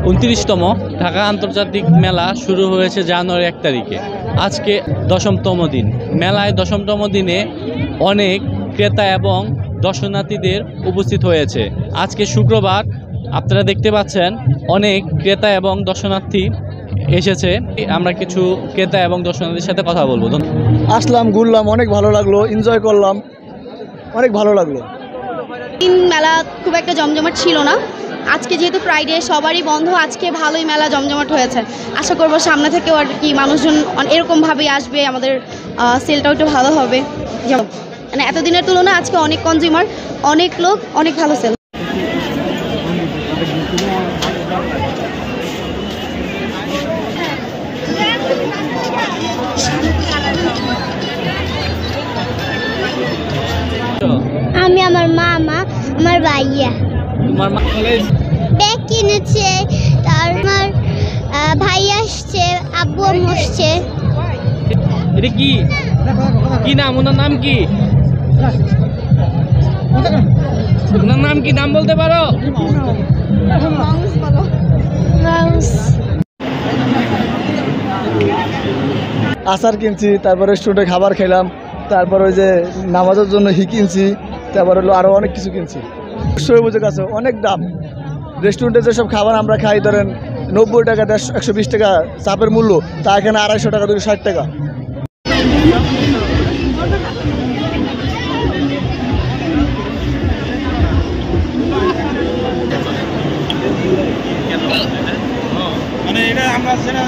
29তম ঢাকা আন্তর্জাতিক মেলা শুরু হয়েছে জানুয়ারি 1 তারিখে। আজকে 10তম দিন। মেলায় 10তম দিনে অনেক ক্রেতা এবং দর্শনার্থীদের উপস্থিত হয়েছে। আজকে শুক্রবার, আপনারা দেখতে পাচ্ছেন অনেক ক্রেতা এবং দর্শনার্থী এসেছে। আমরা কিছু ক্রেতা এবং দর্শনার্থীর সাথে কথা বলবো। আসলাম, ঘুরলাম, অনেক ভালো লাগলো, এনজয় করলাম, অনেক ভালো লাগলো। মেলা খুব একটা জমজমাট ছিল না। আজকে যেহেতু ফ্রাইডে, সবারই বন্ধ, আজকে ভালোই মেলা জমজমাট হয়েছে। আশা করবো সামনে থেকেও আর কি মানুষজন এরকমভাবেই আসবে, আমাদের সেলটাও একটু ভালো হবে। মানে এতদিনের তুলনায় আজকে অনেক কনজিউমার, অনেক লোক, অনেক ভালো সেল। আমি, আমার মামা, আমার ভাইয়া তোমার মা ব্যাগ কিনেছে, তার আমার ভাই আসছে, আব্বু আম্মু আসছে। এটা কি কি নাম? ওনার নাম কি? ওনার নাম কি? নাম বলতে পারো? আচার কিনছি, তারপর রেস্টুরেন্টে খাবার খেলাম, তারপর ওই যে নামাজের জন্য কিনছি, তারপর হলো আরও অনেক কিছু কিনছি। অবশ্যই বুঝে গেছে অনেক দাম। রেস্টুরেন্টে যেসব খাবার আমরা খাই, ধরেন 90 টাকা, 120 টাকা চাপের মূল্য, তা এখানে 250 টাকা, 260 টাকা। মানে এটা আমরা সেটা